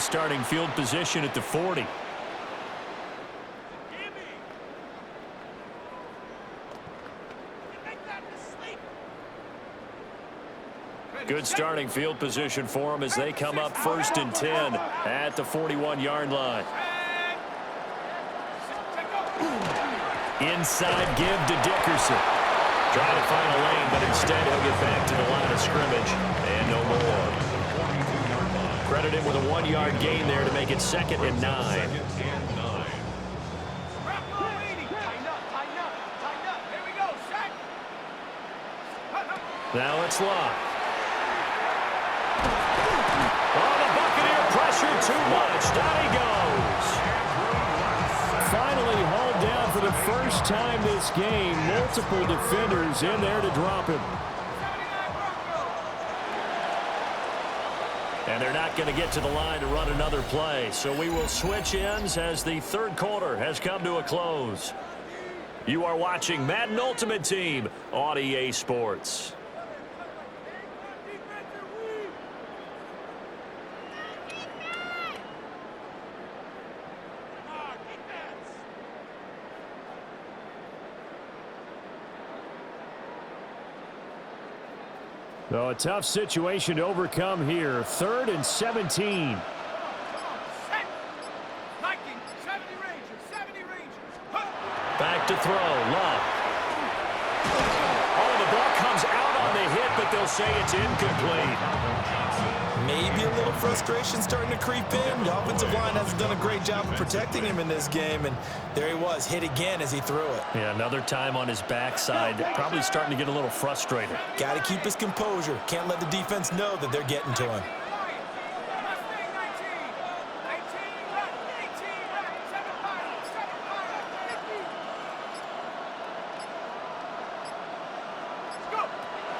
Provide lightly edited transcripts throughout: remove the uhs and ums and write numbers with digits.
starting field position at the 40. Good starting field position for them as they come up 1st and 10 at the 41-yard line. Inside give to Dickerson. Trying to find a lane, but instead he'll get back to the line of scrimmage. And no more. Credit him with a 1-yard gain there to make it 2nd and 9. Now it's Locke. Oh, the Buccaneer pressure too much. Down he goes. Finally hauled down for the first time this game. Multiple defenders in there to drop him. And they're not going to get to the line to run another play. So we will switch ends as the third quarter has come to a close. You are watching Madden Ultimate Team on EA Sports. So a tough situation to overcome here. 3rd and 17. Back to throw. Love. Oh, the ball comes out on the hit, but they'll say it's incomplete. Maybe a little frustration starting to creep in. The offensive line hasn't done a great job of protecting him in this game, and there he was, hit again as he threw it. Yeah, another time on his backside. Probably starting to get a little frustrated. Got to keep his composure. Can't let the defense know that they're getting to him.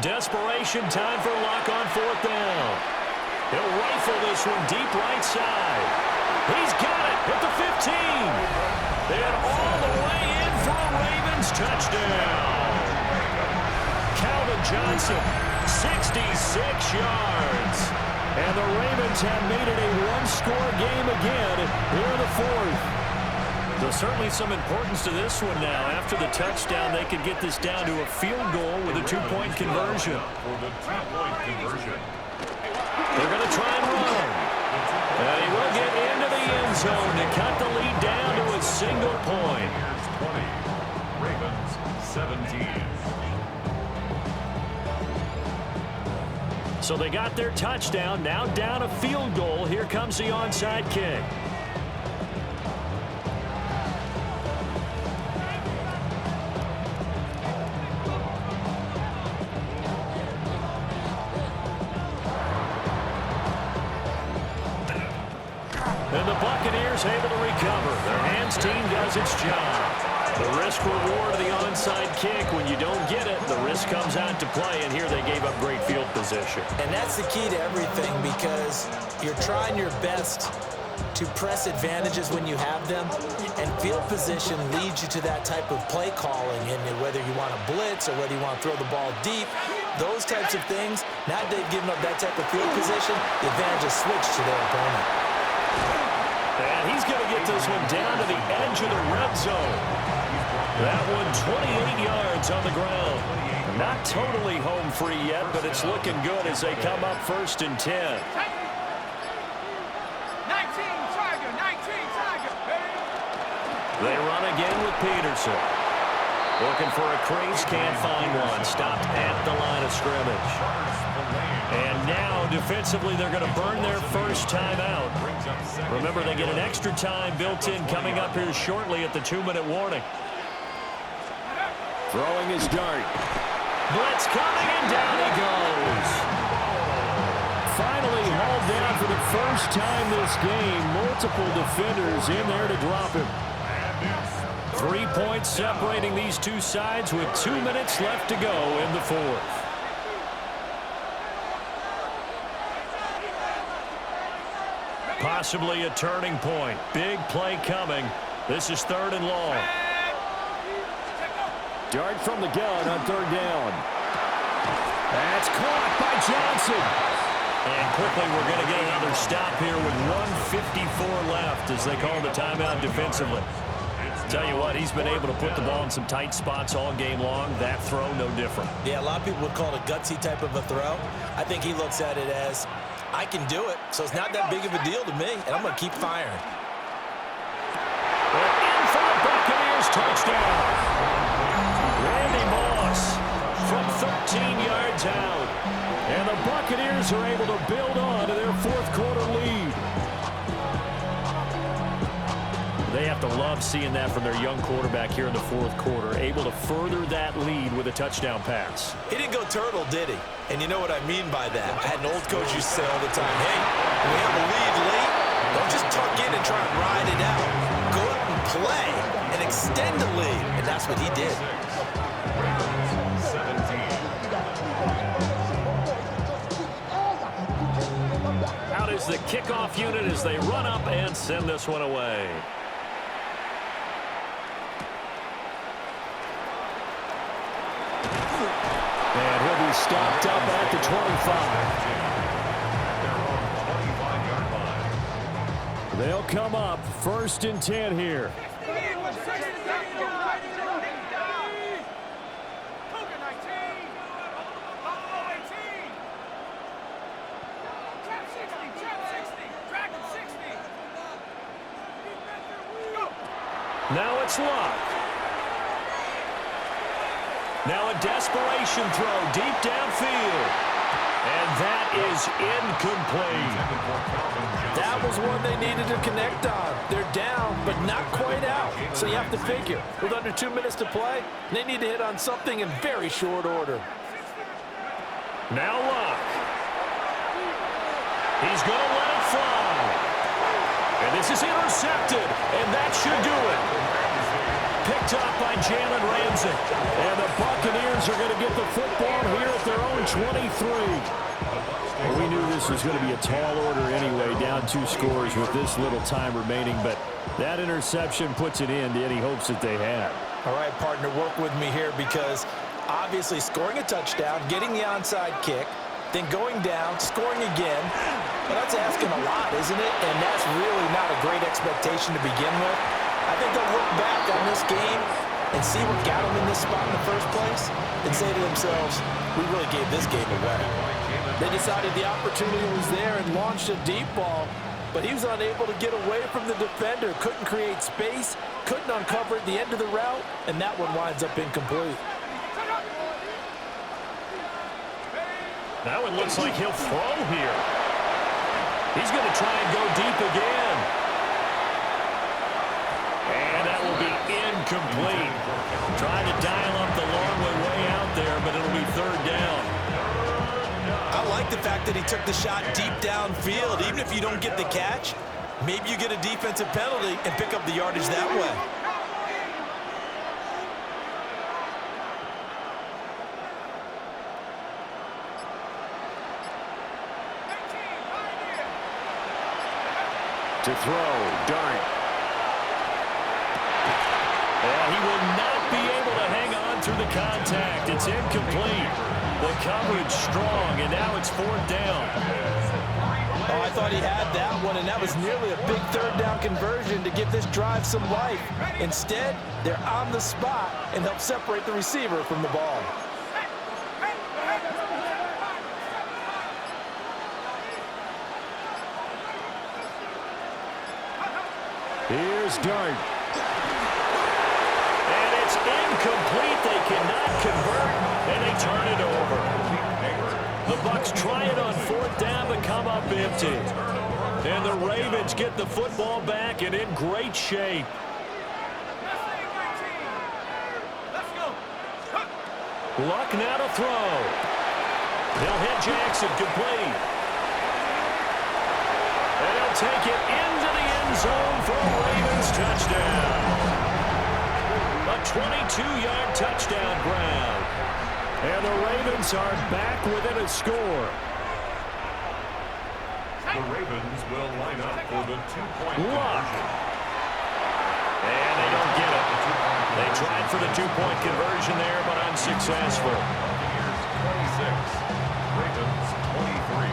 Desperation time for Locke on 4th down. He'll rifle this one deep right side. He's got it at the 15. And all the way in for a Ravens touchdown. Calvin Johnson, 66 yards. And the Ravens have made it a one-score game again here in the 4th. There's certainly some importance to this one now. After the touchdown, they could get this down to a field goal with a 2-point conversion. They're going to try and run. And he will get into the end zone to cut the lead down to a single point. 20, Ravens 17. So they got their touchdown. Now down a field goal. Here comes the onside kick. And the Buccaneers able to recover. Their hands team does its job. The risk reward of the onside kick. When you don't get it, the risk comes out to play. And here they gave up great field position. And that's the key to everything, because you're trying your best to press advantages when you have them. And field position leads you to that type of play calling. And whether you want to blitz or whether you want to throw the ball deep, those types of things, now they've given up that type of field position, the advantage is switched to their opponent. And he's going to get this one down to the edge of the red zone. That one 28 yards on the ground. Not totally home free yet, but it's looking good as they come up 1st and 10. 19 Tiger. They run again with Peterson. Looking for a crease, can't find one. Stopped at the line of scrimmage. And now, defensively, they're going to burn their first time out. Remember, they get an extra time built in coming up here shortly at the 2-minute warning. Throwing his dart. Blitz coming, and down he goes. Finally hauled down for the first time this game. Multiple defenders in there to drop him. 3 points separating these two sides with 2 minutes left to go in the 4th. Possibly a turning point. Big play coming. This is 3rd and long. Dart from the gun on 3rd down. That's caught by Johnson. And quickly we're going to get another stop here with 2:54 left as they call the timeout defensively. Tell you what, he's been able to put the ball in some tight spots all game long. That throw, no different. Yeah, a lot of people would call it a gutsy type of a throw. I think he looks at it as, I can do it, so it's not that big of a deal to me, and I'm going to keep firing. And in for the Buccaneers touchdown. Randy Moss from 13 yards out. And the Buccaneers are able to build on to their fourth quarter lead. They have to love seeing that from their young quarterback here in the fourth quarter, able to further that lead with a touchdown pass. He didn't go turtle, did he? And you know what I mean by that. I had an old coach used to say all the time, hey, when we have a lead late, don't just tuck in and try and ride it out. Go up and play and extend the lead. And that's what he did. Out is the kickoff unit as they run up and send this one away. And he'll be stopped up at the 25. They'll come up 1st and 10 here. Now it's Luck. Now a desperation throw deep downfield. And that is incomplete. That was one they needed to connect on. They're down, but not quite out. So you have to figure, with under 2 minutes to play, they need to hit on something in very short order. Now Luck. He's going to let it fly. And this is intercepted, and that should do it. Picked up by Jalen Ramsey. And the Buccaneers are going to get the football here at their own 23. Well, we knew this was going to be a tall order anyway, down 2 scores with this little time remaining, but that interception puts an end to any hopes that they had. All right, partner, work with me here because obviously scoring a touchdown, getting the onside kick, then going down, scoring again. Well, that's asking a lot, isn't it? And that's really not a great expectation to begin with. I think they'll look back on this game and see what got them in this spot in the first place and say to themselves, we really gave this game away. They decided the opportunity was there and launched a deep ball, but he was unable to get away from the defender, couldn't create space, couldn't uncover at the end of the route, and that one winds up incomplete. Now it looks like he'll throw here. He's going to try and go deep again. And that will be incomplete. Trying to dial up the long way out there, but it'll be 3rd down. I like the fact that he took the shot deep downfield. Even if you don't get the catch, maybe you get a defensive penalty and pick up the yardage that way. To throw, Dart. And he will not be able to hang on through the contact. It's incomplete. The coverage strong, and now it's 4th down. Oh, I thought he had that one, and that was nearly a big 3rd down conversion to give this drive some life. Instead, they're on the spot and help separate the receiver from the ball. Here's Dart. And it's incomplete. They cannot convert, and they turn it over. The Bucs try it on 4th down, but come up empty. And the Ravens get the football back and in great shape. Luck now to throw. He'll hit Jackson, complete. And he'll take it into the end zone for a Ravens touchdown. A 22-yard touchdown ground. And the Ravens are back within a score. The Ravens will line up for the 2-point Luck. And they don't get it. They tried for the 2-point conversion there, but unsuccessful. Buccaneers 26, Ravens 23.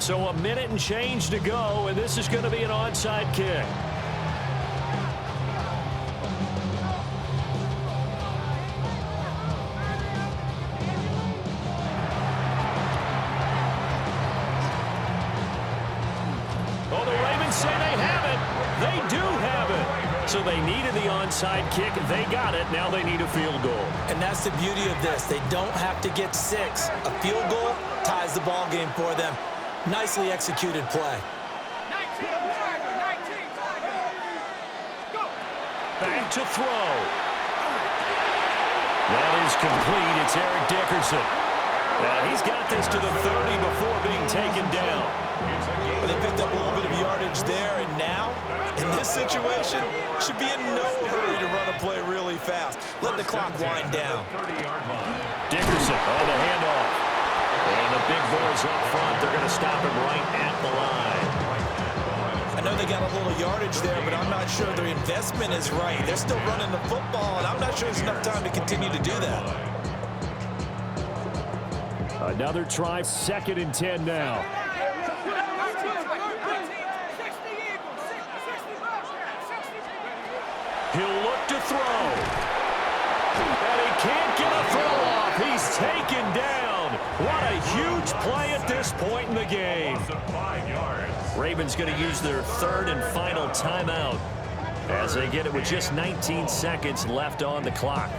So a minute and change to go, and this is going to be an onside kick. Oh, the Ravens say they have it. They do have it. So they needed the onside kick. They got it. Now they need a field goal. And that's the beauty of this. They don't have to get 6. A field goal ties the ball game for them. Nicely executed play. Back to throw. That is complete. It's Eric Dickerson. He's got this to the 30 before being taken down. They picked up a little bit of yardage there, and now, in this situation, should be in no hurry to run a play really fast. Let the clock wind down. Dickerson on the handoff. And the big boys up front, they're going to stop him right at the line. I know they got a little yardage there, but I'm not sure their investment is right. They're still running the football, and I'm not sure there's enough time to continue to do that. Another try, 2nd and 10 now. He'll look to throw. And he can't get a throw off. He's taken down. What a huge play at this point in the game. Ravens going to use their 3rd and final timeout as they get it with just 19 seconds left on the clock.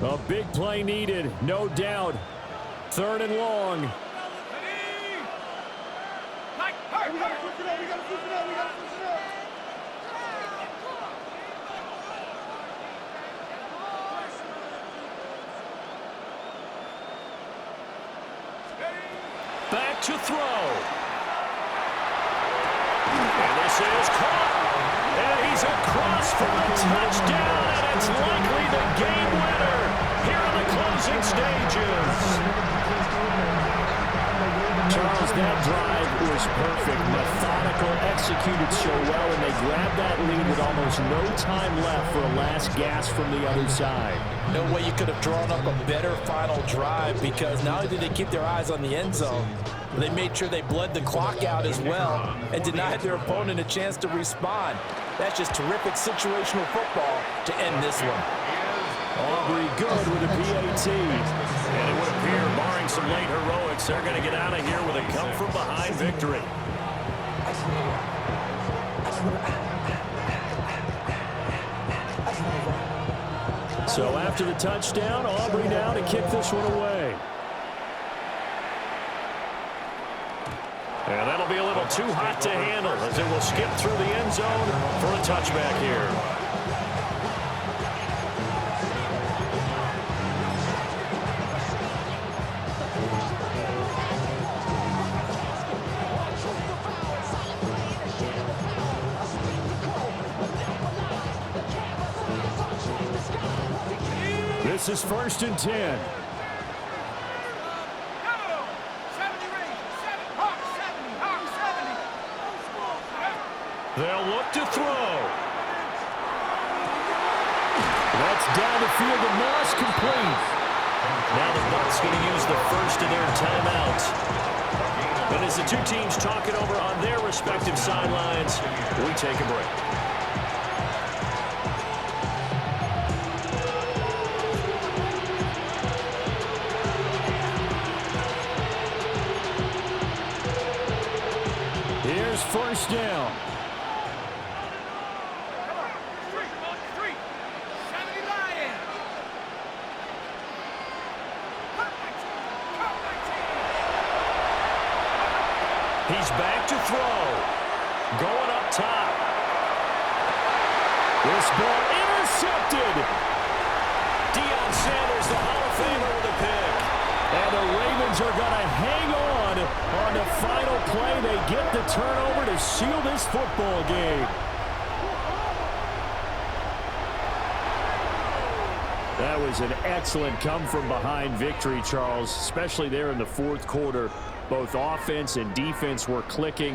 A big play needed, no doubt. 3rd and long. Back to throw. And this is caught. And he's across for a touchdown, and it's likely the game winner here in the closing stages. Charles, that drive was perfect. Methodical, executed so well, and they grabbed that lead with almost no time left for a last gasp from the other side. No way you could have drawn up a better final drive, because not only did they keep their eyes on the end zone, but they made sure they bled the clock out as well and denied their opponent a chance to respond. That's just terrific situational football to end this one. Aubrey good with a PAT. And it would appear, barring some late heroics, they're going to get out of here with a come-from-behind victory. So after the touchdown, Aubrey now to kick this one away. And that'll be a little too hot to handle as it will skip through the end zone for a touchback here. This is 1st and 10. They'll look to throw. That's down the field to Moss, complete. Now the Bucs going to use the first of their timeouts. And as the two teams talk it over on their respective sidelines, we take a break. Here's 1st down. He's back to throw. Going up top. This ball intercepted. Deion Sanders, the Hall of Famer, with a pick. And the Ravens are going to hang on the final play. They get the turnover to seal this football game. That was an excellent come-from-behind victory, Charles, especially there in the 4th quarter. Both offense and defense were clicking.